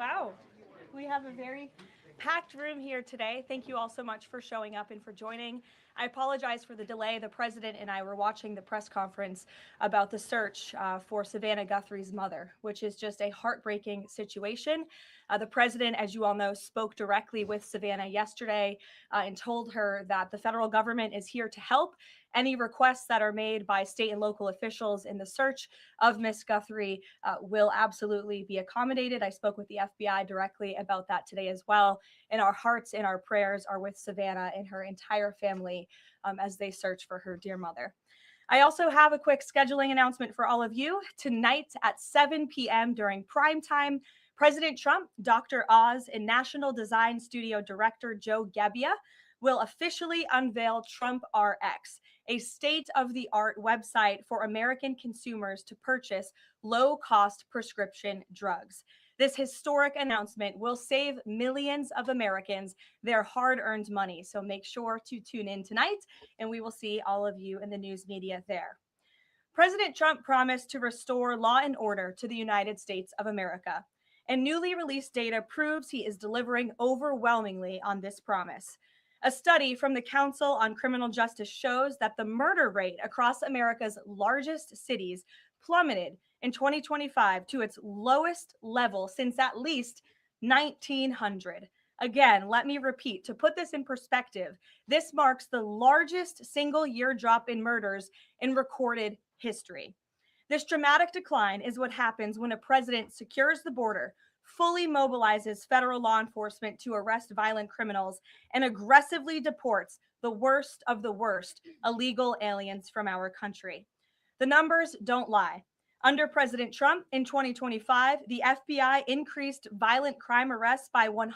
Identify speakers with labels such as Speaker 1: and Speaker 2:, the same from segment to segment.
Speaker 1: Wow, we have a very packed room here today. Thank you all so much for showing up and for joining. I apologize for the delay. The president and I were watching the press conference about the search for Savannah Guthrie's mother, which is just a heartbreaking situation. The president, as you all know, spoke directly with Savannah yesterday and told her that the federal government is here to help. Any requests that are made by state and local officials in the search of Miss Guthrie will absolutely be accommodated. I spoke with the FBI directly about that today as well. And our hearts and our prayers are with Savannah and her entire family as they search for her dear mother. I also have a quick scheduling announcement for all of you. Tonight at 7 p.m. during prime time, President Trump, Dr. Oz, and National Design Studio Director Joe Gebbia will officially unveil Trump RX, a state-of-the-art website for American consumers to purchase low-cost prescription drugs. This historic announcement will save millions of Americans their hard-earned money. So make sure to tune in tonight, and we will see all of you in the news media there. President Trump promised to restore law and order to the United States of America, and newly released data proves he is delivering overwhelmingly on this promise. A study from the Council on Criminal Justice shows that the murder rate across America's largest cities plummeted in 2025 to its lowest level since at least 1900. Again, let me repeat to put this in perspective. This marks the largest single year drop in murders in recorded history. This dramatic decline is what happens when a president secures the border, fully mobilizes federal law enforcement to arrest violent criminals, and aggressively deports the worst of the worst illegal aliens from our country. The numbers don't lie. Under President Trump in 2025, the FBI increased violent crime arrests by 100%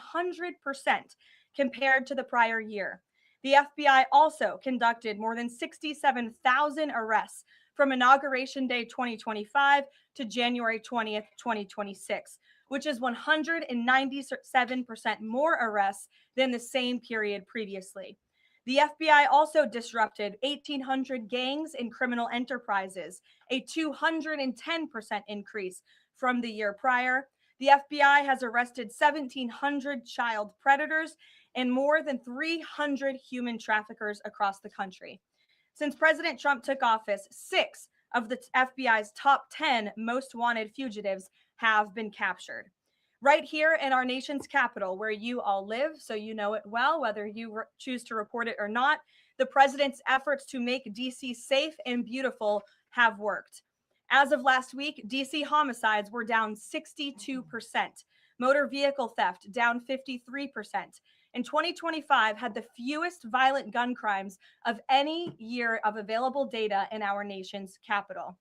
Speaker 1: compared to the prior year. The FBI also conducted more than 67,000 arrests from Inauguration Day 2025 to January 20th, 2026, which is 197% more arrests than the same period previously. The FBI also disrupted 1,800 gangs and criminal enterprises, a 210% increase from the year prior. The FBI has arrested 1,700 child predators and more than 300 human traffickers across the country. Since President Trump took office, 6 of the FBI's top 10 most wanted fugitives have been captured. Right here in our nation's capital, where you all live, so you know it well, whether you choose to report it or not, the president's efforts to make D.C. safe and beautiful have worked. As of last week, D.C. homicides were down 62%, motor vehicle theft down 53%, and 2025 had the fewest violent gun crimes of any year of available data in our nation's capital.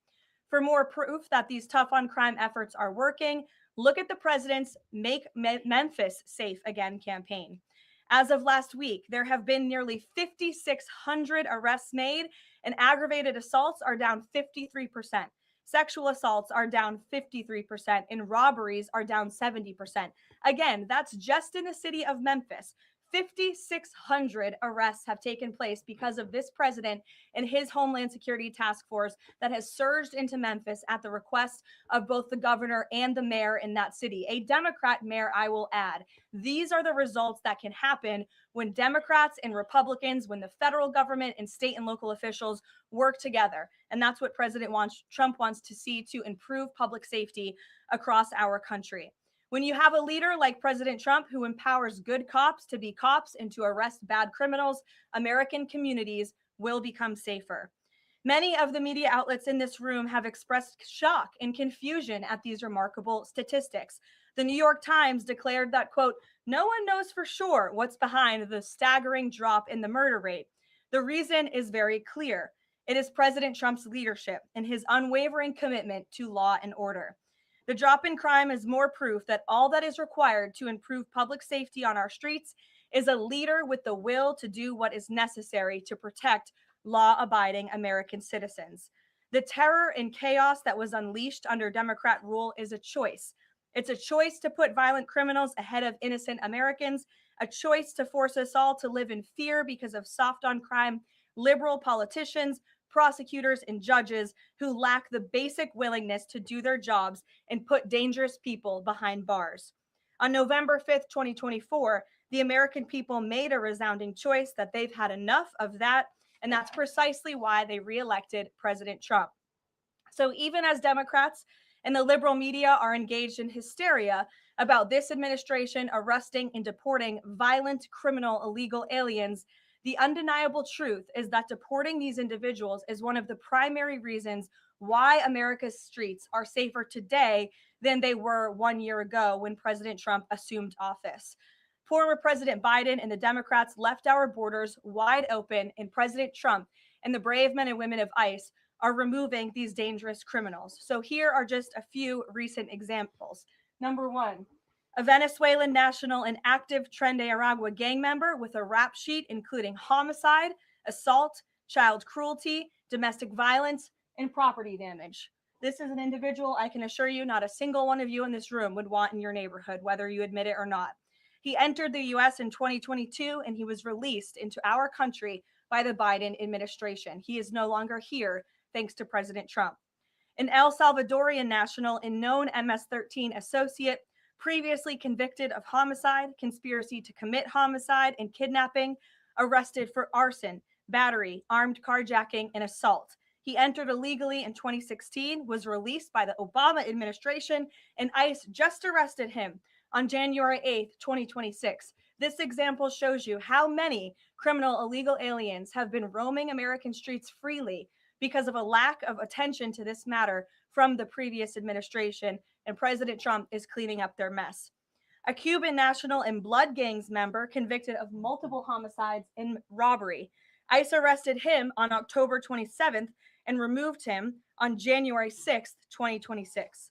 Speaker 1: For more proof that these tough on crime efforts are working, look at the president's Make Memphis Safe Again campaign. As of last week, there have been nearly 5,600 arrests made, and aggravated assaults are down 53%. Sexual assaults are down 53%, and robberies are down 70%. Again, that's just in the city of Memphis. 5,600 arrests have taken place because of this president and his Homeland Security Task Force that has surged into Memphis at the request of both the governor and the mayor in that city. A Democrat mayor, I will add. These are the results that can happen when Democrats and Republicans, when the federal government and state and local officials work together. And that's what Trump wants to see to improve public safety across our country. When you have a leader like President Trump who empowers good cops to be cops and to arrest bad criminals, American communities will become safer. Many of the media outlets in this room have expressed shock and confusion at these remarkable statistics. The New York Times declared that, quote, "No one knows for sure what's behind the staggering drop in the murder rate. The reason is very clear. It is President Trump's leadership and his unwavering commitment to law and order. The drop in crime is more proof that all that is required to improve public safety on our streets is a leader with the will to do what is necessary to protect law-abiding American citizens. The terror and chaos that was unleashed under Democrat rule is a choice. It's a choice to put violent criminals ahead of innocent Americans, a choice to force us all to live in fear because of soft on crime, liberal politicians, prosecutors, and judges who lack the basic willingness to do their jobs and put dangerous people behind bars. On November 5th, 2024, the American people made a resounding choice that they've had enough of that, and that's precisely why they reelected President Trump. So even as Democrats and the liberal media are engaged in hysteria about this administration arresting and deporting violent, criminal, illegal aliens, the undeniable truth is that deporting these individuals is one of the primary reasons why America's streets are safer today than they were 1 year ago when President Trump assumed office. Former President Biden and the Democrats left our borders wide open, and President Trump and the brave men and women of ICE are removing these dangerous criminals. So here are just a few recent examples. Number one, a Venezuelan national and active Tren de Aragua gang member with a rap sheet including homicide, assault, child cruelty, domestic violence, and property damage. This is an individual I can assure you not a single one of you in this room would want in your neighborhood, whether you admit it or not. He entered the US in 2022 and he was released into our country by the Biden administration. He is no longer here thanks to President Trump. An El Salvadorian national and known MS-13 associate, previously convicted of homicide, conspiracy to commit homicide, and kidnapping, arrested for arson, battery, armed carjacking, and assault. He entered illegally in 2016, was released by the Obama administration, and ICE just arrested him on January 8th, 2026. This example shows you how many criminal illegal aliens have been roaming American streets freely because of a lack of attention to this matter from the previous administration, and President Trump is cleaning up their mess. A Cuban national and blood gangs member convicted of multiple homicides and robbery. ICE arrested him on October 27th and removed him on January 6th, 2026.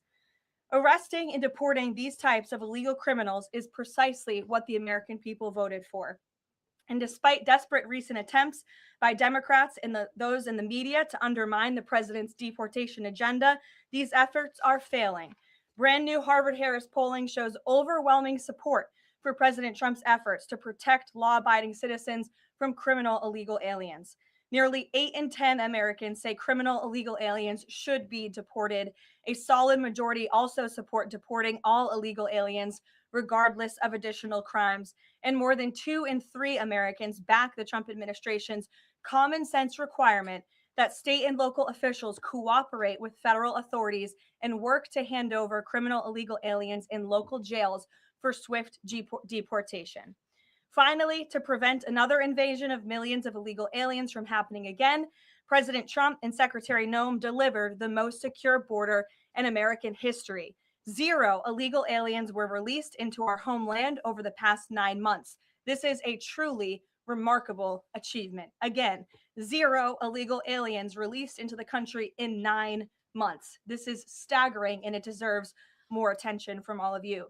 Speaker 1: Arresting and deporting these types of illegal criminals is precisely what the American people voted for. And despite desperate recent attempts by Democrats and those in the media to undermine the president's deportation agenda, these efforts are failing. Brand new Harvard-Harris polling shows overwhelming support for President Trump's efforts to protect law-abiding citizens from criminal illegal aliens. Nearly 8 in 10 Americans say criminal illegal aliens should be deported. A solid majority also support deporting all illegal aliens, regardless of additional crimes. And more than 2 in 3 Americans back the Trump administration's common sense requirement that state and local officials cooperate with federal authorities and work to hand over criminal illegal aliens in local jails for swift deportation. Finally, to prevent another invasion of millions of illegal aliens from happening again, President Trump and Secretary Noem delivered the most secure border in American history. 0 illegal aliens were released into our homeland over the past 9 months. This is a truly remarkable achievement. Again, 0 illegal aliens released into the country in 9 months. This is staggering, and it deserves more attention from all of you.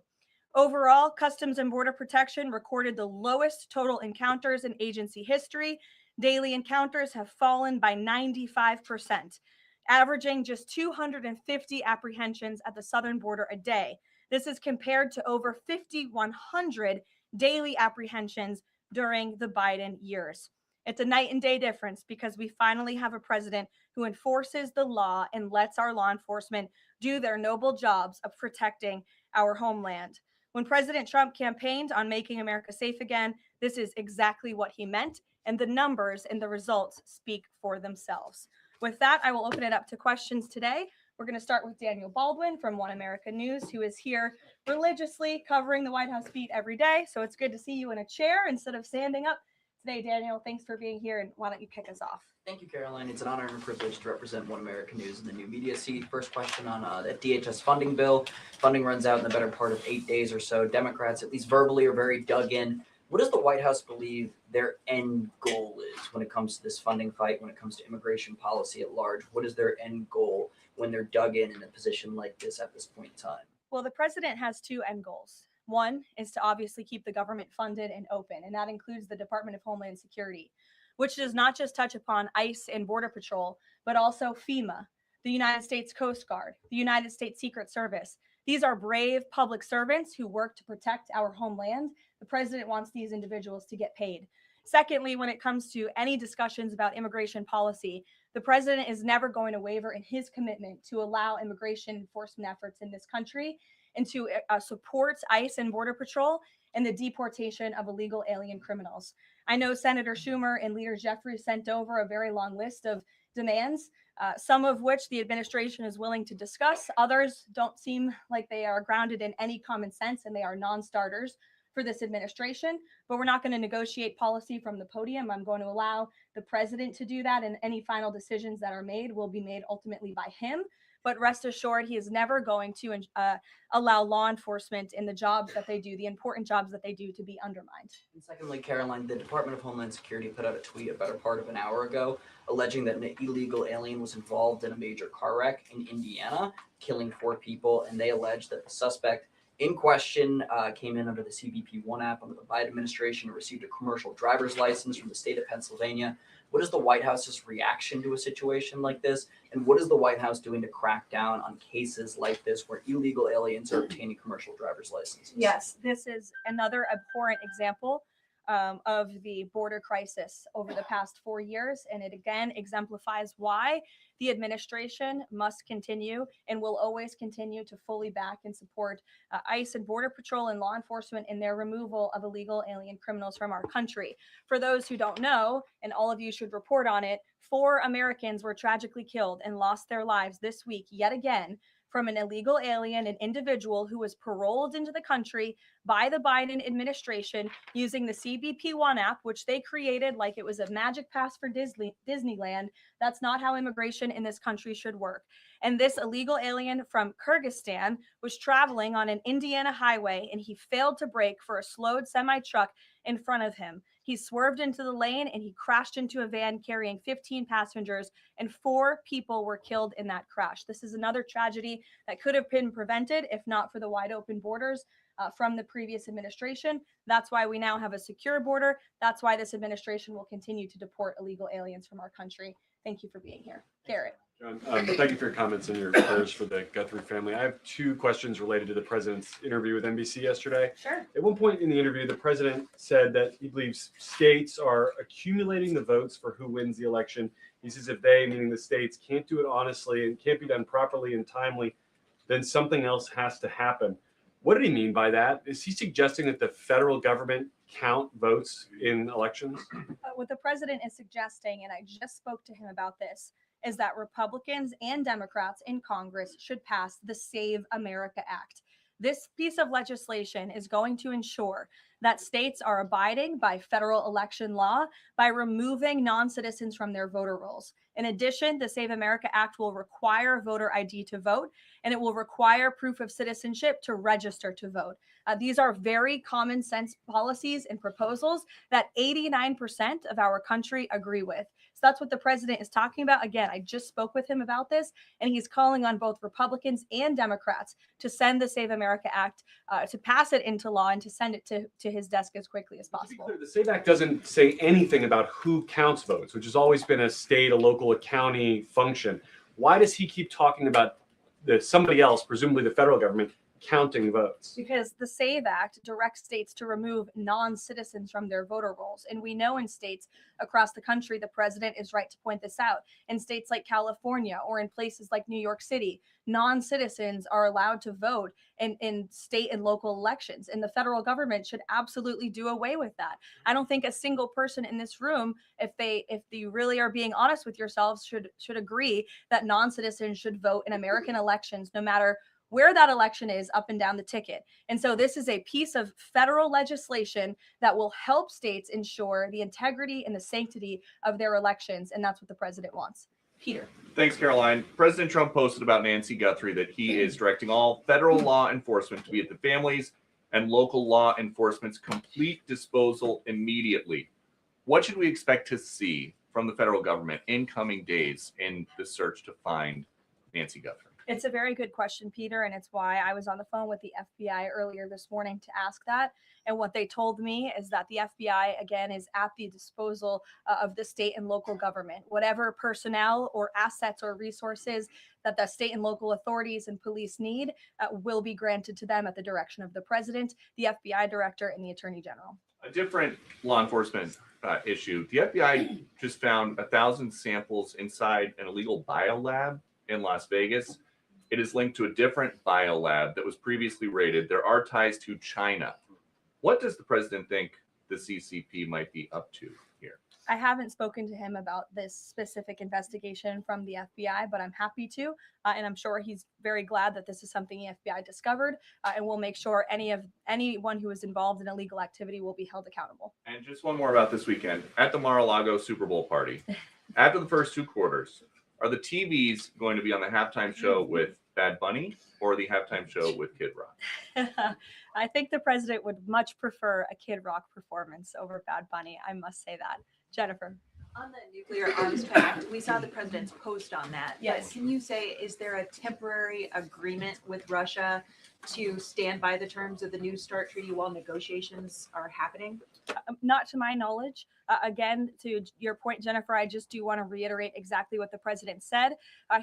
Speaker 1: Overall, Customs and Border Protection recorded the lowest total encounters in agency history. Daily encounters have fallen by 95%, averaging just 250 apprehensions at the southern border a day. This is compared to over 5,100 daily apprehensions during the Biden years. It's a night and day difference because we finally have a president who enforces the law and lets our law enforcement do their noble jobs of protecting our homeland. When President Trump campaigned on making America safe again, this is exactly what he meant, and the numbers and the results speak for themselves. With that, I will open it up to questions today. We're going to start with Daniel Baldwin from One America News, who is here religiously covering the White House beat every day. So it's good to see you in a chair instead of standing up today, Daniel. Thanks for being here, and why don't you kick us off?
Speaker 2: Thank you, Karoline. It's an honor and a privilege to represent One America News in the new media seat. First question on the DHS funding bill. Funding runs out in the better part of 8 days or so. Democrats, at least verbally, are very dug in. What does the White House believe their end goal is when it comes to this funding fight, when it comes to immigration policy at large? What is their end goal when they're dug in a position like this at this point in time?
Speaker 1: Well, the president has 2 end goals. One is to obviously keep the government funded and open, and that includes the Department of Homeland Security, which does not just touch upon ICE and Border Patrol, but also FEMA, the United States Coast Guard, the United States Secret Service. These are brave public servants who work to protect our homeland. The president wants these individuals to get paid. Secondly, when it comes to any discussions about immigration policy, the president is never going to waver in his commitment to allow immigration enforcement efforts in this country. and to support ICE and Border Patrol in the deportation of illegal alien criminals. I know Senator Schumer and Leader Jeffries sent over a very long list of demands, some of which the administration is willing to discuss. Others don't seem like they are grounded in any common sense, and they are non-starters for this administration. But we're not going to negotiate policy from the podium. I'm going to allow the president to do that, and any final decisions that are made will be made ultimately by him. But rest assured, he is never going to allow law enforcement in the jobs that they do, the important jobs that they do, to be undermined.
Speaker 2: And secondly, Karoline, the Department of Homeland Security put out a tweet a better part of an hour ago alleging that an illegal alien was involved in a major car wreck in Indiana, killing 4 people, and they allege that the suspect in question came in under the CBP-1 app under the Biden administration and received a commercial driver's license from the state of Pennsylvania. What is the White House's reaction to a situation like this? And what is the White House doing to crack down on cases like this where illegal aliens are obtaining commercial driver's licenses?
Speaker 1: Yes, this is another abhorrent example of the border crisis over the past 4 years. And it again exemplifies why the administration must continue and will always continue to fully back and support ICE and Border Patrol and law enforcement in their removal of illegal alien criminals from our country. For those who don't know, and all of you should report on it, 4 Americans were tragically killed and lost their lives this week yet again from an illegal alien, an individual who was paroled into the country by the Biden administration using the CBP-1 app, which they created like it was a magic pass for Disneyland. That's not how immigration in this country should work. And this illegal alien from Kyrgyzstan was traveling on an Indiana highway, and he failed to brake for a slowed semi-truck in front of him. He swerved into the lane and he crashed into a van carrying 15 passengers, and 4 people were killed in that crash. This is another tragedy that could have been prevented if not for the wide open borders from the previous administration. That's why we now have a secure border. That's why this administration will continue to deport illegal aliens from our country. Thank you for being here. Garrett.
Speaker 3: John, thank you for your comments and your prayers for the Guthrie family. I have 2 questions related to the president's interview with NBC yesterday.
Speaker 1: Sure.
Speaker 3: At one point in the interview, the president said that he believes states are accumulating the votes for who wins the election. He says if they, meaning the states, can't do it honestly and can't be done properly and timely, then something else has to happen. What did he mean by that? Is he suggesting that the federal government count votes in elections?
Speaker 1: What the president is suggesting, and I just spoke to him about this, is that Republicans and Democrats in Congress should pass the Save America Act. This piece of legislation is going to ensure that states are abiding by federal election law by removing non-citizens from their voter rolls. In addition, the Save America Act will require voter ID to vote, and it will require proof of citizenship to register to vote. These are very common sense policies and proposals that 89% of our country agree with. So that's what the president is talking about. Again, I just spoke with him about this, and he's calling on both Republicans and Democrats to send the Save America Act, to pass it into law and to send it to his desk as quickly as possible.
Speaker 3: The SAVE Act doesn't say anything about who counts votes, which has always been a state, a local, a county function. Why does he keep talking about somebody else, presumably the federal government, counting votes?
Speaker 1: Because the SAVE Act directs states to remove non-citizens from their voter rolls. And we know in states across the country, the president is right to point this out. In states like California or in places like New York City, non-citizens are allowed to vote in state and local elections. And the federal government should absolutely do away with that. I don't think a single person in this room, if you really are being honest with yourselves, should agree that non-citizens should vote in American elections, no matter where that election is up and down the ticket. And so this is a piece of federal legislation that will help states ensure the integrity and the sanctity of their elections. And that's what the president wants. Peter.
Speaker 4: Thanks, Caroline. President Trump posted about Nancy Guthrie that he is directing all federal law enforcement to be at the families and local law enforcement's complete disposal immediately. What should we expect to see from the federal government in coming days in the search to find Nancy Guthrie?
Speaker 1: It's a very good question, Peter, and it's why I was on the phone with the FBI earlier this morning to ask that. And what they told me is that the FBI, again, is at the disposal of the state and local government. Whatever personnel or assets or resources that the state and local authorities and police need will be granted to them at the direction of the president, the FBI director, and the attorney general.
Speaker 4: A different law enforcement issue. The FBI just found 1,000 samples inside an illegal biolab in Las Vegas. It is linked to a different biolab that was previously raided. There are ties to China. What does the president think the CCP might be up to here?
Speaker 1: I haven't spoken to him about this specific investigation from the FBI, but I'm happy to, and I'm sure he's very glad that this is something the FBI discovered, and we'll make sure anyone who is involved in illegal activity will be held accountable.
Speaker 4: And just one more about this weekend. At the Mar-a-Lago Super Bowl party, after the first two quarters, are the TVs going to be on the halftime show with Bad Bunny or the halftime show with Kid Rock?
Speaker 1: I think the president would much prefer a Kid Rock performance over Bad Bunny. I must say that. Jennifer.
Speaker 5: On the nuclear arms pact, we saw the president's post on that.
Speaker 1: Yes.
Speaker 5: But can you say, is there a temporary agreement with Russia to stand by the terms of the New START treaty while negotiations are happening?
Speaker 1: Not to my knowledge. Again, to your point, Jennifer, I just do want to reiterate exactly what the president said.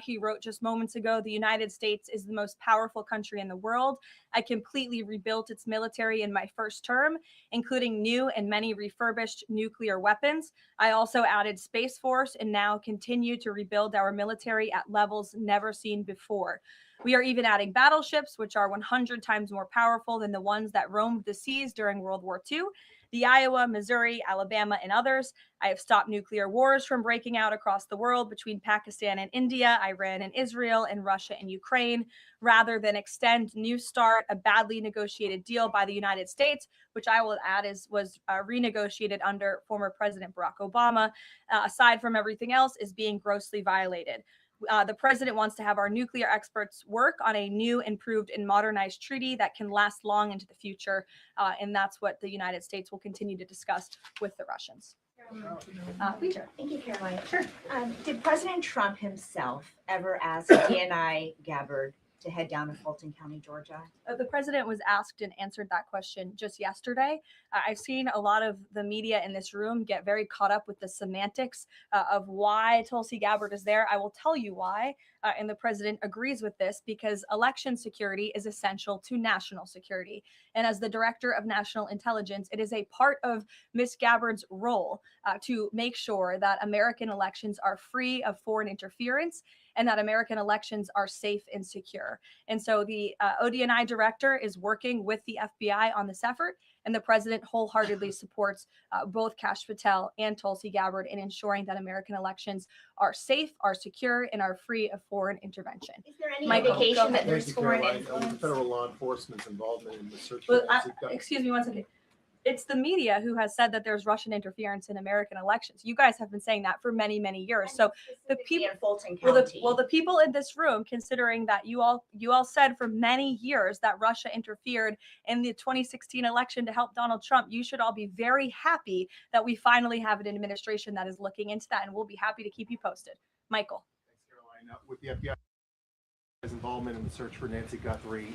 Speaker 1: He wrote just moments ago, the United States is the most powerful country in the world. I completely rebuilt its military in my first term, including new and many refurbished nuclear weapons. I also added Space Force and now continue to rebuild our military at levels never seen before. We are even adding battleships, which are 100 times more powerful than the ones that roamed the seas during World War II. The Iowa, Missouri, Alabama, and others. I have stopped nuclear wars from breaking out across the world between Pakistan and India, Iran and Israel, and Russia and Ukraine, rather than extend New START, a badly negotiated deal by the United States, which I will add was renegotiated under former President Barack Obama. Aside from everything else, is being grossly violated. The president wants to have our nuclear experts work on a new, improved, and modernized treaty that can last long into the future. And that's what the United States will continue to discuss with the Russians. Peter.
Speaker 6: Thank you, Caroline.
Speaker 1: Sure.
Speaker 6: Did President Trump himself ever ask DNI Gabbard to head down to Fulton County, Georgia?
Speaker 1: The president was asked and answered that question just yesterday. I've seen a lot of the media in this room get very caught up with the semantics of why Tulsi Gabbard is there. I will tell you why, and the president agrees with this, because election security is essential to national security. And as the director of national intelligence, it is a part of Ms. Gabbard's role to make sure that American elections are free of foreign interference and that American elections are safe and secure. And so the ODNI director is working with the FBI on this effort, and the president wholeheartedly supports both Kash Patel and Tulsi Gabbard in ensuring that American elections are safe, are secure, and are free of foreign intervention.
Speaker 6: Is there any
Speaker 1: Michael, go
Speaker 6: indication
Speaker 1: ahead.
Speaker 6: that there's
Speaker 7: Thank you,
Speaker 6: foreign
Speaker 7: Caroline.
Speaker 6: influence?
Speaker 7: Federal law enforcement's involvement in the search
Speaker 1: Well,
Speaker 7: for Nancy Guthrie.
Speaker 1: excuse me one second. It's the media who has said that there's Russian interference in American elections. You guys have been saying that for many, many years. So the people
Speaker 6: in Fulton
Speaker 1: Well,
Speaker 6: County.
Speaker 1: the people in this room, considering that you all said for many years that Russia interfered in the 2016 election to help Donald Trump, you should all be very happy that we finally have an administration that is looking into that, and we'll be happy to keep you posted. Michael.
Speaker 7: Thanks, Caroline. With the FBI's involvement in the search for Nancy Guthrie,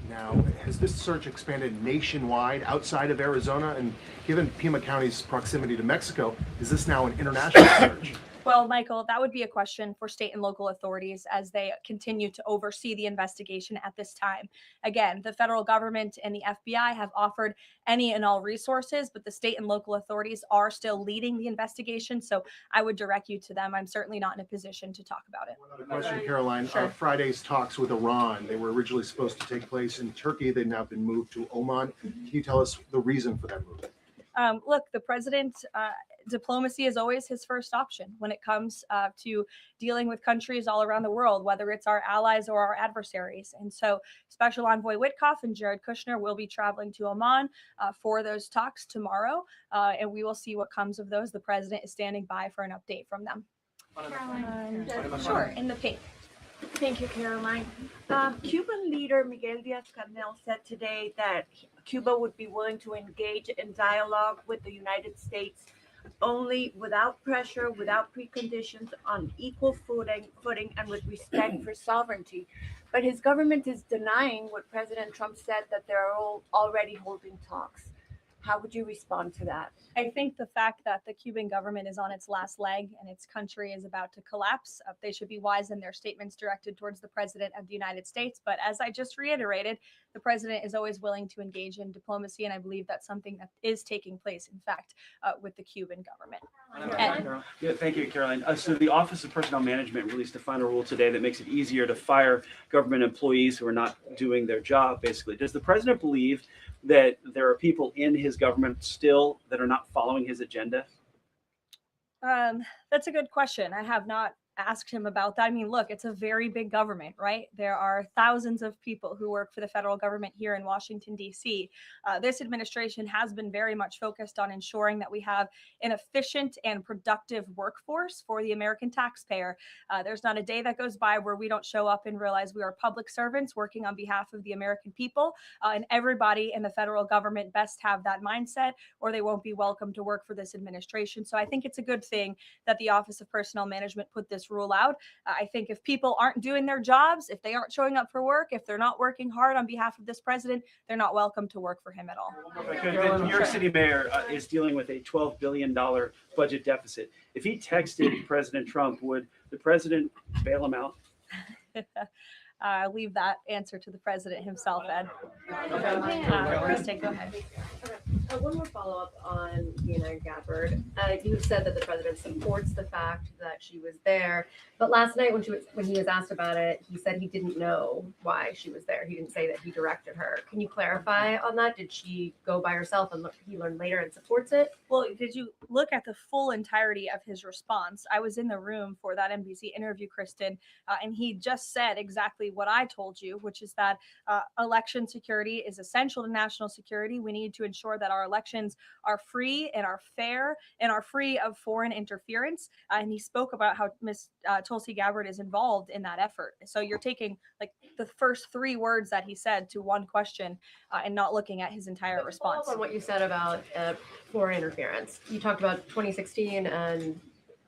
Speaker 7: now, has this search expanded nationwide outside of Arizona? And given Pima County's proximity to Mexico, is this now an international search?
Speaker 1: Well, Michael, that would be a question for state and local authorities as they continue to oversee the investigation at this time. Again, the federal government and the FBI have offered any and all resources, but the state and local authorities are still leading the investigation. So I would direct you to them. I'm certainly not in a position to talk about it.
Speaker 7: One other question, Caroline.
Speaker 1: Sure.
Speaker 7: Friday's talks with Iran, they were originally supposed to take place in Turkey. They've now been moved to Oman. Can you tell us the reason for that move?
Speaker 1: Look, the president, diplomacy is always his first option when it comes to dealing with countries all around the world, whether it's our allies or our adversaries. And so Special Envoy Witkoff and Jared Kushner will be traveling to Oman for those talks tomorrow, and we will see what comes of those. The president is standing by for an update from them. Sure, in the pink.
Speaker 8: Thank you, Caroline. Cuban leader Miguel Diaz-Canel said today that Cuba would be willing to engage in dialogue with the United States only without pressure, without preconditions, on equal footing and with respect for sovereignty. But his government is denying what President Trump said, that they're all already holding talks. How would you respond to that?
Speaker 1: I think the fact that the Cuban government is on its last leg and its country is about to collapse, they should be wise in their statements directed towards the president of the United States. But as I just reiterated, the president is always willing to engage in diplomacy, and I believe that's something that is taking place, in fact, with the Cuban government.
Speaker 9: Yeah, thank you, Caroline. So the Office of Personnel Management released a final rule today that makes it easier to fire government employees who are not doing their job, basically. Does the president believe that there are people in his government still that are not following his agenda?
Speaker 1: That's a good question. I have not asked him about that. I mean, look, it's a very big government, right? There are thousands of people who work for the federal government here in Washington, D.C. This administration has been very much focused on ensuring that we have an efficient and productive workforce for the American taxpayer. There's not a day that goes by where we don't show up and realize we are public servants working on behalf of the American people, and everybody in the federal government best have that mindset, or they won't be welcome to work for this administration. So I think it's a good thing that the Office of Personnel Management put this rule out. I think if people aren't doing their jobs, if they aren't showing up for work, if they're not working hard on behalf of this president, they're not welcome to work for him at all.
Speaker 9: The New York City mayor is dealing with a $12 billion budget deficit. If he texted President Trump, would the president bail him out?
Speaker 1: I'll leave that answer to the president himself, Ed. Kristen, go ahead.
Speaker 10: One more follow-up on Karoline Gabbard. You said that the president supports the fact that she was there, but last night when he was asked about it, he said he didn't know why she was there. He didn't say that he directed her. Can you clarify on that? Did she go by herself and he learned later and supports it?
Speaker 1: Well, did you look at the full entirety of his response? I was in the room for that NBC interview, Kristen, and he just said exactly what I told you, which is that election security is essential to national security. We need to ensure that our elections are free and are fair and are free of foreign interference. And he spoke about how Ms. Tulsi Gabbard is involved in that effort. So you're taking like the first three words that he said to one question and not looking at his entire response.
Speaker 10: On what you said about foreign interference, you talked about 2016 and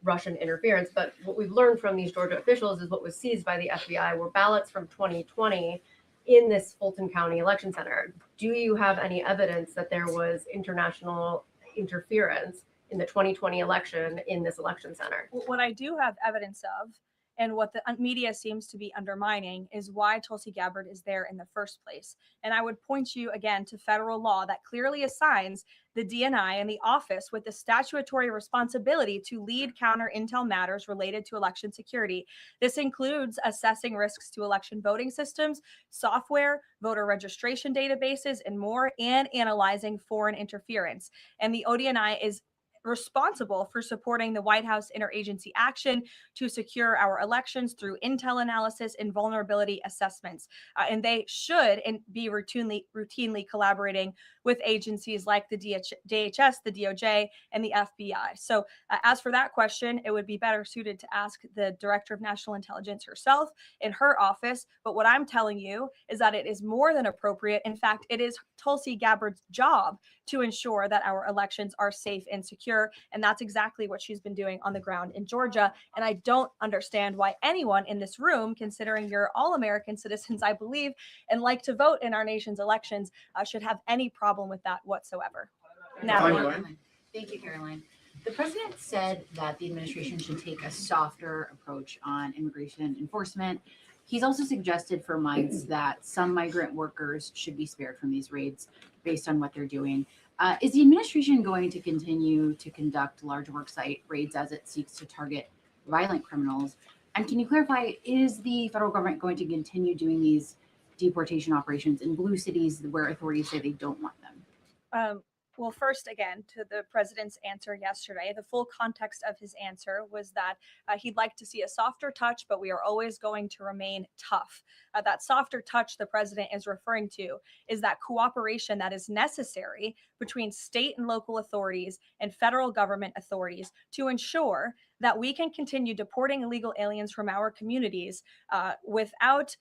Speaker 10: Russian interference, but what we've learned from these Georgia officials is what was seized by the FBI were ballots from 2020 in this Fulton County election center. Do you have any evidence that there was international interference in the 2020 election in this election center?
Speaker 1: What I do have evidence of, and what the media seems to be undermining, is why Tulsi Gabbard is there in the first place. And I would point you again to federal law that clearly assigns the DNI and the office with the statutory responsibility to lead counter intel matters related to election security. This includes assessing risks to election voting systems, software, voter registration databases, and more, and analyzing foreign interference. And the ODNI is responsible for supporting the White House interagency action to secure our elections through intel analysis and vulnerability assessments. And they should be routinely collaborating with agencies like the DHS, the DOJ, and the FBI. So as for that question, it would be better suited to ask the Director of National Intelligence herself in her office. But what I'm telling you is that it is more than appropriate. In fact, it is Tulsi Gabbard's job to ensure that our elections are safe and secure. And that's exactly what she's been doing on the ground in Georgia. And I don't understand why anyone in this room, considering you're all American citizens, I believe, and like to vote in our nation's elections, should have any problem with that whatsoever.
Speaker 11: Natalie. Thank you, Caroline. The president said that the administration should take a softer approach on immigration enforcement. He's also suggested for months that some migrant workers should be spared from these raids based on what they're doing. Is the administration going to continue to conduct large worksite raids as it seeks to target violent criminals? And can you clarify, is the federal government going to continue doing these deportation operations in blue cities where authorities say they don't want them?
Speaker 1: Well, first, again, to the president's answer yesterday, the full context of his answer was that he'd like to see a softer touch, but we are always going to remain tough. That softer touch the president is referring to is that cooperation that is necessary between state and local authorities and federal government authorities to ensure that we can continue deporting illegal aliens from our communities without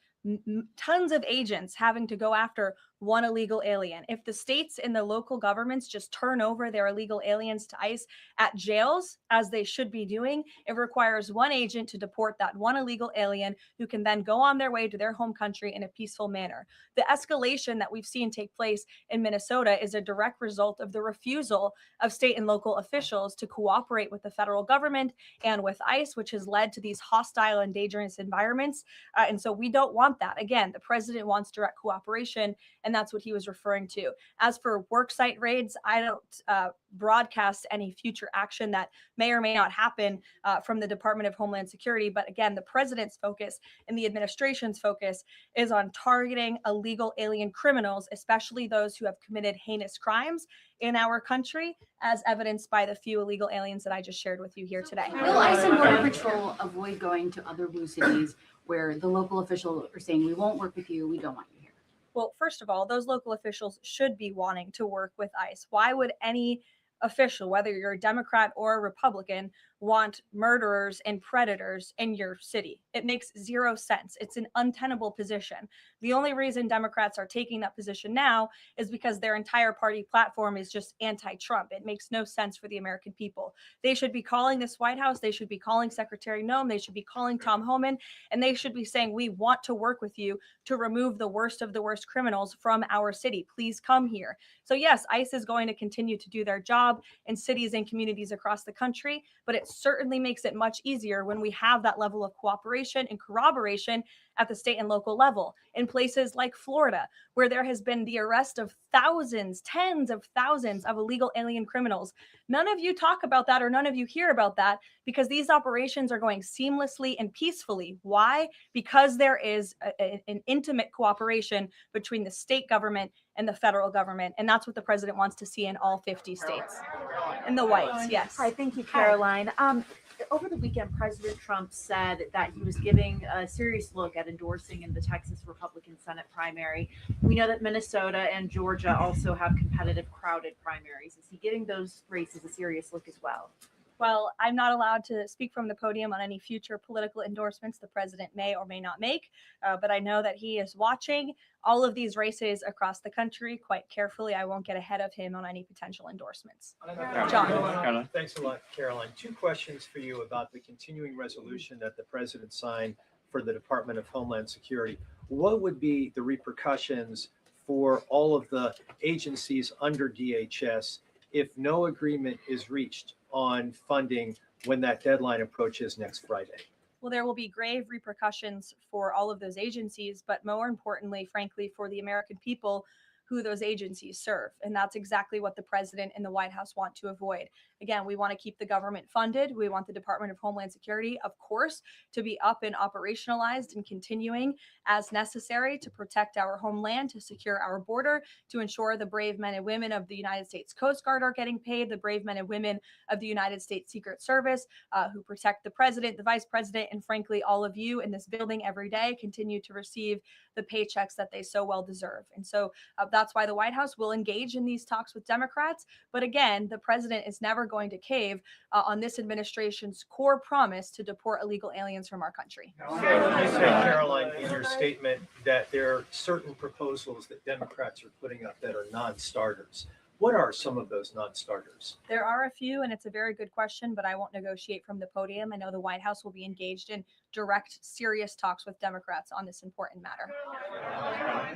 Speaker 1: tons of agents having to go after one illegal alien. If the states and the local governments just turn over their illegal aliens to ICE at jails, as they should be doing, it requires one agent to deport that one illegal alien who can then go on their way to their home country in a peaceful manner. The escalation that we've seen take place in Minnesota is a direct result of the refusal of state and local officials to cooperate with the federal government and with ICE, which has led to these hostile and dangerous environments. And so we don't want that. Again, the president wants direct cooperation, and that's what he was referring to. As for worksite raids, I don't broadcast any future action that may or may not happen from the Department of Homeland Security. But again, the president's focus and the administration's focus is on targeting illegal alien criminals, especially those who have committed heinous crimes in our country, as evidenced by the few illegal aliens that I just shared with you here today.
Speaker 11: Will ICE and Border Patrol avoid going to other blue cities where the local officials are saying, we won't work with you, we don't want you here?
Speaker 1: Well, first of all, those local officials should be wanting to work with ICE. Why would any official, whether you're a Democrat or a Republican, want murderers and predators in your city? It makes zero sense. It's an untenable position. The only reason Democrats are taking that position now is because their entire party platform is just anti-Trump. It makes no sense for the American people. They should be calling this White House. They should be calling Secretary Noem. They should be calling Tom Homan, and they should be saying, we want to work with you to remove the worst of the worst criminals from our city. Please come here. So yes, ICE is going to continue to do their job in cities and communities across the country, but it certainly makes it much easier when we have that level of cooperation and corroboration at the state and local level. In places like Florida, where there has been the arrest of thousands, tens of thousands of illegal alien criminals. None of you talk about that, or none of you hear about that, because these operations are going seamlessly and peacefully. Why? Because there is an intimate cooperation between the state government and the federal government. And that's what the president wants to see in all 50 states. In the whites, yes.
Speaker 12: Hi, thank you, Caroline. Over the weekend, President Trump said that he was giving a serious look at endorsing in the Texas Republican Senate primary. We know that Minnesota and Georgia also have competitive, crowded primaries. Is he giving those races a serious look as well?
Speaker 1: Well, I'm not allowed to speak from the podium on any future political endorsements the president may or may not make, but I know that he is watching all of these races across the country quite carefully. I won't get ahead of him on any potential endorsements.
Speaker 13: John. Thanks a lot, Caroline. Two questions for you about the continuing resolution that the president signed for the Department of Homeland Security. What would be the repercussions for all of the agencies under DHS if no agreement is reached on funding when that deadline approaches next Friday?
Speaker 1: Well, there will be grave repercussions for all of those agencies, but more importantly, frankly, for the American people who those agencies serve. And that's exactly what the president and the White House want to avoid. Again, we want to keep the government funded. We want the Department of Homeland Security, of course, to be up and operationalized and continuing as necessary to protect our homeland, to secure our border, to ensure the brave men and women of the United States Coast Guard are getting paid, the brave men and women of the United States Secret Service who protect the president, the vice president, and frankly, all of you in this building every day continue to receive the paychecks that they so well deserve. And so that's why the White House will engage in these talks with Democrats. But again, the president is never going to cave on this administration's core promise to deport illegal aliens from our country.
Speaker 13: You said, Caroline, in your statement that there are certain proposals that Democrats are putting up that are non-starters. What are some of those non-starters?
Speaker 1: There are a few, and it's a very good question, but I won't negotiate from the podium. I know the White House will be engaged in direct, serious talks with Democrats on this important matter.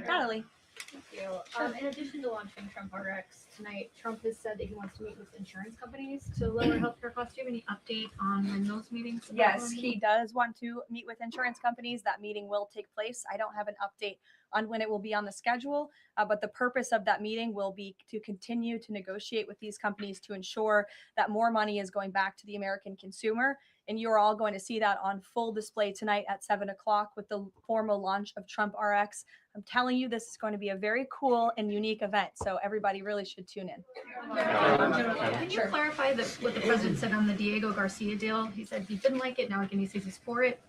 Speaker 1: Natalie.
Speaker 10: Thank you. In addition to launching Trump RX tonight, Trump has said that he wants to meet with insurance companies to lower healthcare costs. Do you have any update on when those meetings?
Speaker 1: Yes, he does want to meet with insurance companies. That meeting will take place. I don't have an update on when it will be on the schedule, but the purpose of that meeting will be to continue to negotiate with these companies to ensure that more money is going back to the American consumer. And you're all going to see that on full display tonight at 7 o'clock with the formal launch of Trump RX. I'm telling you, this is going to be a very cool and unique event. So everybody really should tune in.
Speaker 10: Can you clarify what the president said on the Diego Garcia deal? He said he didn't like it. Now he says he's for it.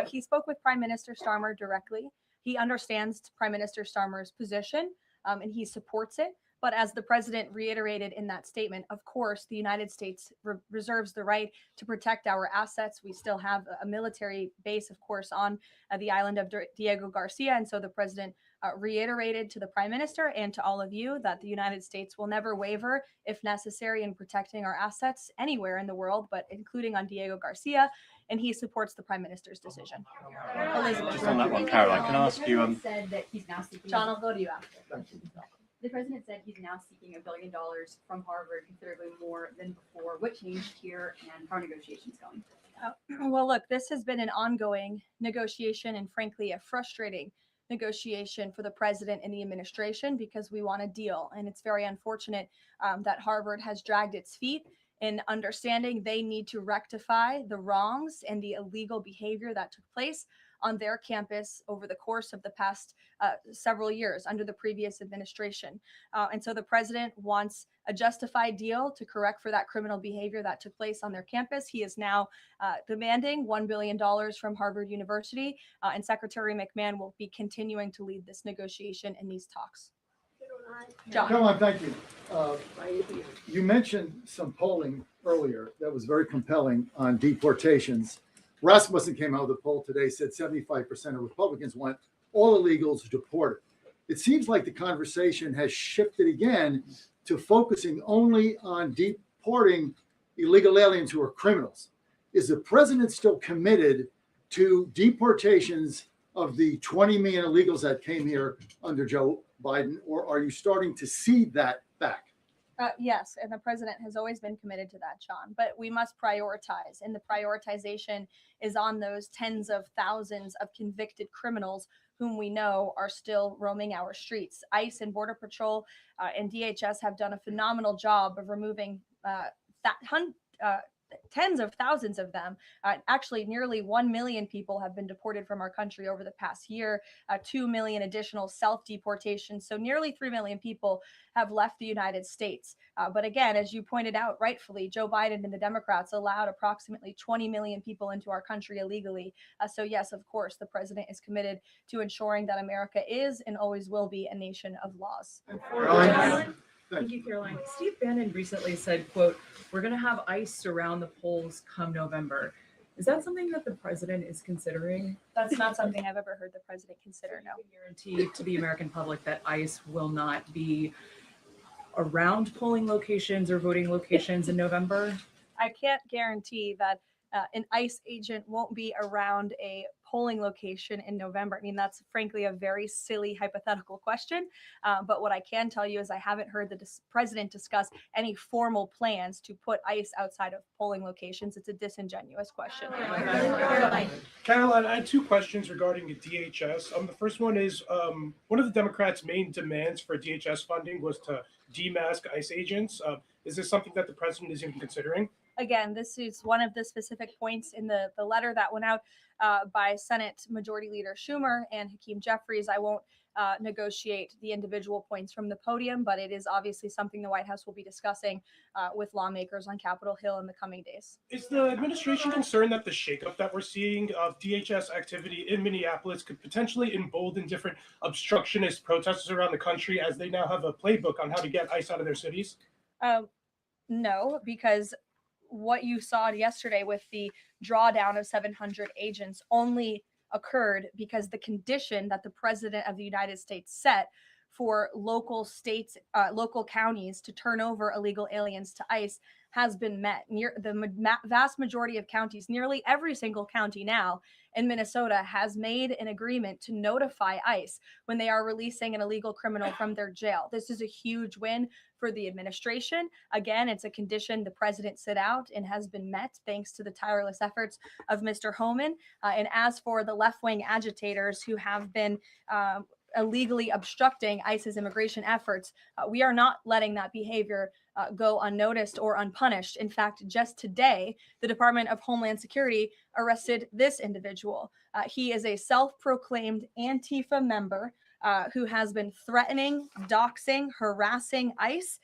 Speaker 1: He spoke with Prime Minister Starmer directly. He understands Prime Minister Starmer's position and he supports it. But as the president reiterated in that statement, of course, the United States reserves the right to protect our assets. We still have a military base, of course, on the island of Diego Garcia. And so the president reiterated to the prime minister and to all of you that the United States will never waver, if necessary, in protecting our assets anywhere in the world, but including on Diego Garcia. And he supports the prime minister's decision. Elizabeth.
Speaker 14: Just on that one, Caroline, can I ask you?
Speaker 10: Said that he's now seeking.
Speaker 1: John, I'll go to you after.
Speaker 10: The president said he's now seeking $1 billion from Harvard, considerably more than before. What changed here, and how are negotiations going?
Speaker 1: Well, look, this has been an ongoing negotiation and frankly a frustrating negotiation for the president and the administration because we want a deal. And it's very unfortunate that Harvard has dragged its feet in understanding they need to rectify the wrongs and the illegal behavior that took place on their campus over the course of the past several years under the previous administration. And so the president wants a justified deal to correct for that criminal behavior that took place on their campus. He is now demanding $1 billion from Harvard University, and Secretary McMahon will be continuing to lead this negotiation and these talks. John.
Speaker 15: Caroline, thank you. You mentioned some polling earlier that was very compelling on deportations. Rasmussen came out with a poll today, said 75% of Republicans want all illegals deported. It seems like the conversation has shifted again to focusing only on deporting illegal aliens who are criminals. Is the president still committed to deportations of the 20 million illegals that came here under Joe Biden, or are you starting to see that back?
Speaker 1: Yes, and the president has always been committed to that, John. But we must prioritize, and the prioritization is on those tens of thousands of convicted criminals whom we know are still roaming our streets. ICE and Border Patrol and DHS have done a phenomenal job of removing tens of thousands of them. Actually, nearly 1 million people have been deported from our country over the past year, 2 million additional self-deportations. So nearly 3 million people have left the United States. But again, as you pointed out rightfully, Joe Biden and the Democrats allowed approximately 20 million people into our country illegally. So yes, of course, the president is committed to ensuring that America is and always will be a nation of laws.
Speaker 16: Thank you, Caroline. Steve Bannon recently said, quote, "We're going to have ICE surround the polls come November." Is that something that the president is considering?
Speaker 1: That's not something I've ever heard the president consider, no.
Speaker 16: Guarantee to the American public that ICE will not be around polling locations or voting locations in November?
Speaker 1: I can't guarantee that an ICE agent won't be around a polling location in November. I mean, that's frankly a very silly hypothetical question. But what I can tell you is I haven't heard the president discuss any formal plans to put ICE outside of polling locations. It's a disingenuous question.
Speaker 17: Caroline, I had two questions regarding the DHS. The first one is one of the Democrats' main demands for DHS funding was to demask ICE agents. Is this something that the president is even considering?
Speaker 1: Again, this is one of the specific points in the letter that went out by Senate Majority Leader Schumer and Hakeem Jeffries. I won't negotiate the individual points from the podium, but it is obviously something the White House will be discussing with lawmakers on Capitol Hill in the coming days.
Speaker 17: Is the administration concerned that the shakeup that we're seeing of DHS activity in Minneapolis could potentially embolden different obstructionist protesters around the country as they now have a playbook on how to get ICE out of their cities?
Speaker 1: No, because what you saw yesterday with the drawdown of 700 agents only occurred because the condition that the president of the United States set for local states, local counties to turn over illegal aliens to ICE has been met. The vast majority of counties, nearly every single county now in Minnesota, has made an agreement to notify ICE when they are releasing an illegal criminal from their jail. This is a huge win for the administration. Again, it's a condition the president set out and has been met thanks to the tireless efforts of Mr. Homan. And as for the left-wing agitators who have been illegally obstructing ICE's immigration efforts, we are not letting that behavior go unnoticed or unpunished. In fact, just today, the Department of Homeland Security arrested this individual. He is a self-proclaimed Antifa member who has been threatening, doxing, harassing ICE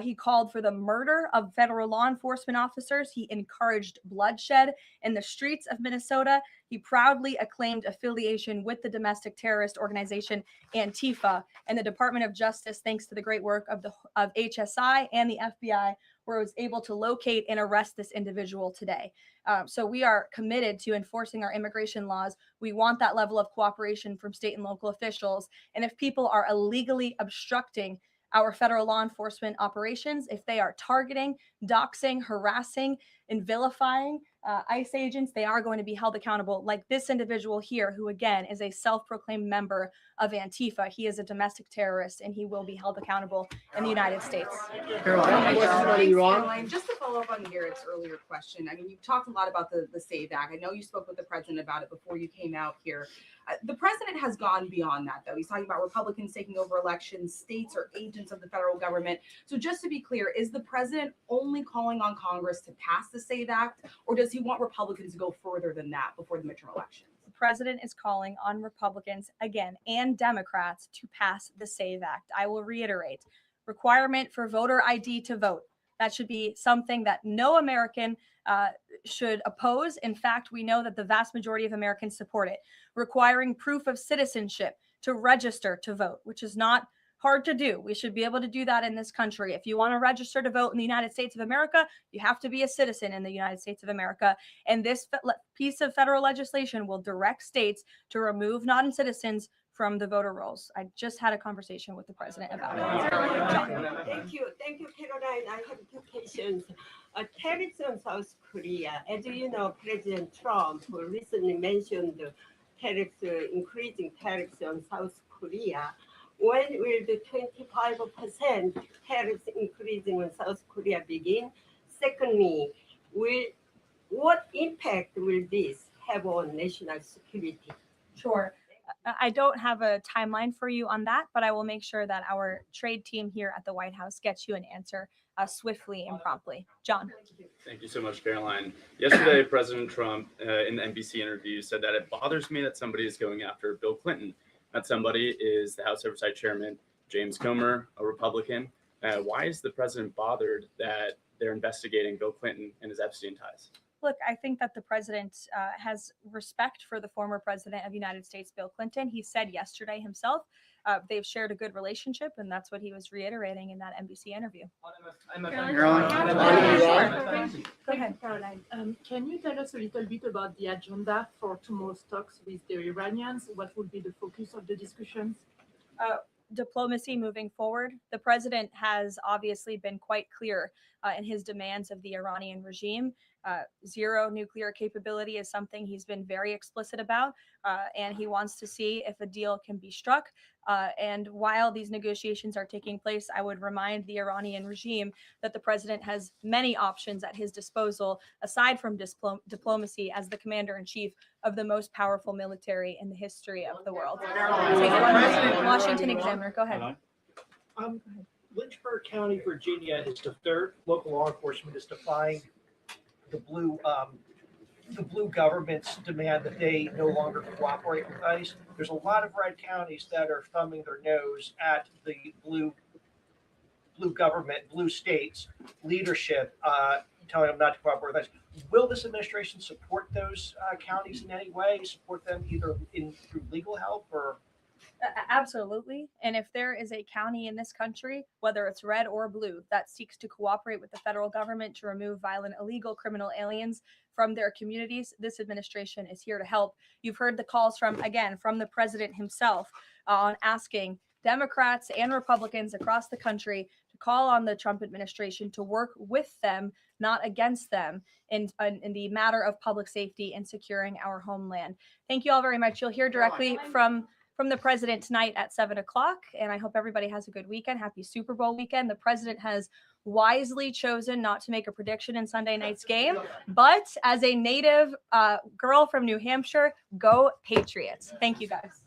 Speaker 1: He called for the murder of federal law enforcement officers. He encouraged bloodshed in the streets of Minnesota. He proudly acclaimed affiliation with the domestic terrorist organization Antifa, and the Department of Justice, thanks to the great work of HSI and the FBI, was able to locate and arrest this individual today. So we are committed to enforcing our immigration laws. We want that level of cooperation from state and local officials. And if people are illegally obstructing our federal law enforcement operations, if they are targeting, doxing, harassing, and vilifying ICE agents, they are going to be held accountable, like this individual here, who again is a self-proclaimed member of Antifa. He is a domestic terrorist, and he will be held accountable in the United States.
Speaker 18: Caroline, just to follow up on Garrett's earlier question, I mean, you talked a lot about the SAVE Act. I know you spoke with the president about it before you came out here. The president has gone beyond that, though. He's talking about Republicans taking over elections, states are agents of the federal government. So just to be clear, is the president only calling on Congress to pass the SAVE Act, or does he want Republicans to go further than that before the midterm elections?
Speaker 1: The president is calling on Republicans, again, and Democrats to pass the SAVE Act. I will reiterate, requirement for voter ID to vote. That should be something that no American should oppose. In fact, we know that the vast majority of Americans support it. Requiring proof of citizenship to register to vote, which is not hard to do. We should be able to do that in this country. If you want to register to vote in the United States of America, you have to be a citizen in the United States of America. And this piece of federal legislation will direct states to remove non-citizens from the voter rolls. I just had a conversation with the president about it. John.
Speaker 19: Thank you, Caroline. I have two questions. Tariffs on South Korea. As you know, President Trump recently mentioned increasing tariffs on South Korea. When will the 25% tariffs increasing on South Korea begin? Secondly, what impact will this have on national security?
Speaker 1: Sure. I don't have a timeline for you on that, but I will make sure that our trade team here at the White House gets you an answer swiftly and promptly. John.
Speaker 14: Thank you so much, Caroline. Yesterday, President Trump in the NBC interview said that it bothers me that somebody is going after Bill Clinton. That somebody is the House Oversight Chairman, James Comer, a Republican. Why is the president bothered that they're investigating Bill Clinton and his Epstein ties?
Speaker 1: Look, I think that the president has respect for the former president of the United States, Bill Clinton. He said yesterday himself they've shared a good relationship, and that's what he was reiterating in that NBC interview.
Speaker 20: Go ahead, Caroline. Can you tell us a little bit about the agenda for tomorrow's talks with the Iranians? What will be the focus of the discussions?
Speaker 1: Diplomacy moving forward. The president has obviously been quite clear in his demands of the Iranian regime. Zero nuclear capability is something he's been very explicit about, and he wants to see if a deal can be struck. And while these negotiations are taking place, I would remind the Iranian regime that the president has many options at his disposal, aside from diplomacy, as the commander-in-chief of the most powerful military in the history of the world. Washington Examiner, go ahead.
Speaker 21: Lynchburg County, Virginia is the third local law enforcement is defying the blue government's demand that they no longer cooperate with ICE. There's a lot of red counties that are thumbing their nose at the blue government, blue states leadership, telling them not to cooperate with ICE. Will this administration support those counties in any way? Support them either through legal help or?
Speaker 1: Absolutely. And if there is a county in this country, whether it's red or blue, that seeks to cooperate with the federal government to remove violent, illegal criminal aliens from their communities, this administration is here to help. You've heard the calls from the president himself on asking Democrats and Republicans across the country to call on the Trump administration to work with them, not against them, in the matter of public safety and securing our homeland. Thank you all very much. You'll hear directly from the president tonight at 7 o'clock. And I hope everybody has a good weekend. Happy Super Bowl weekend. The president has wisely chosen not to make a prediction in Sunday night's game. But as a native girl from New Hampshire, go Patriots. Thank you, guys.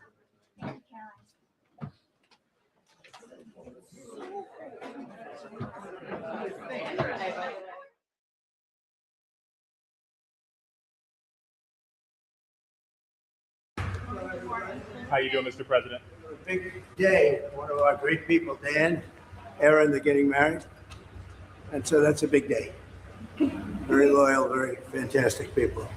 Speaker 22: How you doing, Mr. President?
Speaker 23: Big day. One of our great people, Dan, Aaron, they're getting married.
Speaker 2: And so that's a big day. Very loyal, very fantastic people.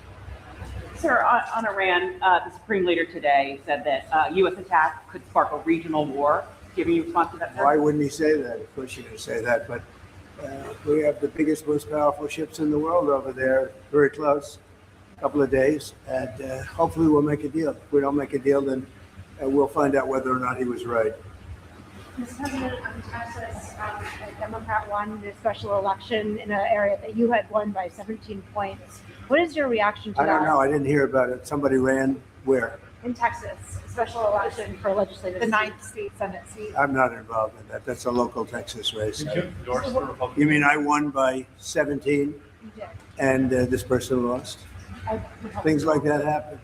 Speaker 3: Sir, on Iran, the Supreme Leader today said that U.S. attack could spark a regional war. Giving you response to that, sir?
Speaker 2: Why wouldn't he say that? Of course you can say that, but we have the biggest, most powerful ships in the world over there, very close, a couple of days, and hopefully we'll make a deal. If we don't make a deal, then we'll find out whether or not he was right.
Speaker 23: Mr. President, in Texas, a Democrat won the special election in an area that you had won by 17 points. What is your reaction to
Speaker 2: I
Speaker 23: that?
Speaker 2: don't know. I didn't hear about it. Somebody ran where?
Speaker 23: In Texas, a special election for legislative.
Speaker 12: The ninth state Senate seat.
Speaker 2: I'm not involved in that. That's a local Texas race.
Speaker 22: Did you endorse the Republican?
Speaker 2: You mean I won by 17
Speaker 23: You did.
Speaker 2: and this person lost? Things like that happen.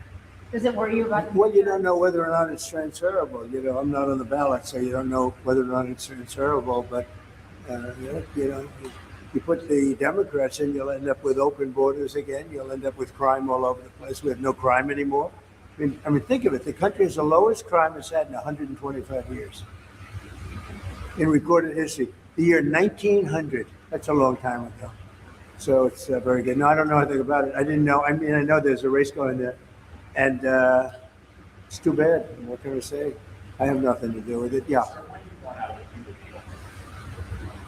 Speaker 23: Does it worry you about?
Speaker 2: Well, you don't know whether or not it's transferable. You know, I'm not on the ballot, so you don't know whether or not it's transferable. But you put the Democrats in, you'll end up with open borders again. You'll end up with crime all over the place. We have no crime anymore. I mean, think of it. The country has the lowest crime it's had in 125 years in recorded history. The year 1900. That's a long time ago. So it's very good. No, I don't know anything about it. I didn't know. I mean, I know there's a race going there, and it's too bad. What can I say? I have nothing to do with it. Yeah.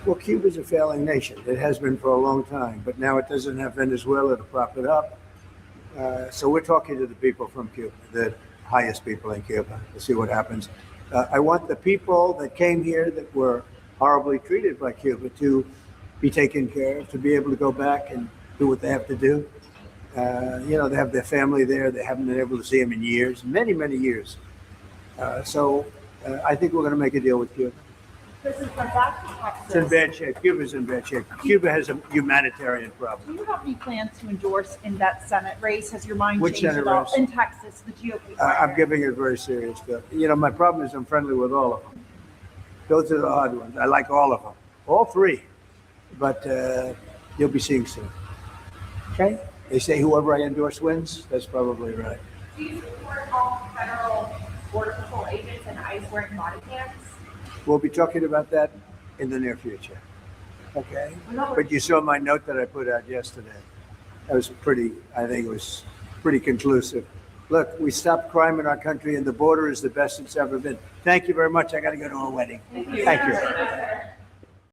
Speaker 2: Well, Cuba's a failing nation. It has been for a long time, but now it doesn't have Venezuela to prop it up. So we're talking to the people from Cuba, the highest people in Cuba, to see what happens. I want the people that came here that were horribly treated by Cuba to be taken care of, to be able to go back and do what they have to do. They have their family there. They haven't been able to see them in years, many, many years. So I think we're going to make a deal with Cuba.
Speaker 23: This is back to Texas.
Speaker 2: It's in bad shape. Cuba's in bad shape. Cuba has a humanitarian problem.
Speaker 12: Do you have any plans to endorse in that Senate race? Has your mind
Speaker 2: Which
Speaker 12: changed
Speaker 2: Senate
Speaker 12: at all?
Speaker 2: race?
Speaker 12: In Texas, the GOP
Speaker 2: I'm
Speaker 12: primary.
Speaker 2: giving it very serious thought. My problem is I'm friendly with all of them. Those are the hard ones. I like all of them, all three. But you'll be seeing soon. Okay? They say whoever I endorse wins. That's probably right.
Speaker 23: Do you support all federal border patrol agents and ICE wearing body cams?
Speaker 2: We'll be talking about that in the near future. Okay? But you saw my note that I put out yesterday. That was I think it was pretty conclusive. Look, we stopped crime in our country and the border is the best it's ever been. Thank you very much. I got to go to a wedding. Thank you.